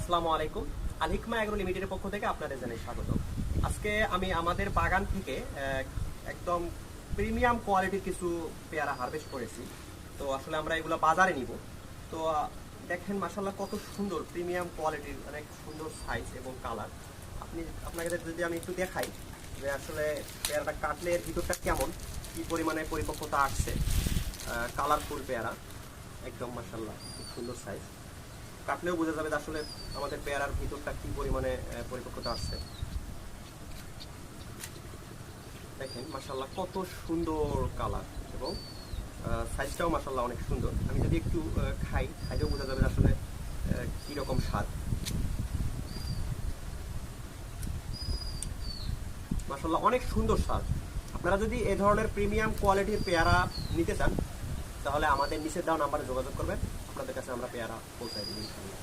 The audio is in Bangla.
আসসালামু আলাইকুম। আল হিকমা এগ্রো লিমিটেডের পক্ষ থেকে আপনাদের জানাই স্বাগত। আজকে আমি আমাদের বাগান থেকে একদম প্রিমিয়াম কোয়ালিটির কিছু পেয়ারা হারভেস্ট করেছি। তো আসলে আমরা এগুলো বাজারে নিব। তো দেখেন মাশাআল্লাহ কত সুন্দর প্রিমিয়াম কোয়ালিটির, অনেক সুন্দর সাইজ এবং কালার। আপনাকে যদি আমি একটু দেখাই যে আসলে পেয়ারাটা কাটলে এর ভিতরটা কেমন, কি পরিমাণে পরিপক্কতা আসছে। কালারফুল পেয়ারা, একদম মাশাআল্লাহ খুব সুন্দর সাইজ। কাটলেও বোঝা যাবে যে আসলে আমাদের পেয়ারার ভিতরটা কি পরিমাণে পরিপক্কতা আসছে। দেখেন মাশাআল্লাহ কত সুন্দর কালার এবং সাইজটাও মাশাআল্লাহ অনেক সুন্দর। আমি যদি একটু খাইলেও বোঝা যাবে আসলে কীরকম স্বাদ। মাশাআল্লাহ অনেক সুন্দর স্বাদ। আপনারা যদি এই ধরনের প্রিমিয়াম কোয়ালিটির পেয়ারা নিতে চান তাহলে আমাদের নিচে দেওয়া নাম্বারে যোগাযোগ করবেন, আপনাদের কাছে আমরা পেয়ারা পৌঁছাই দিই ইনশাআল্লাহ।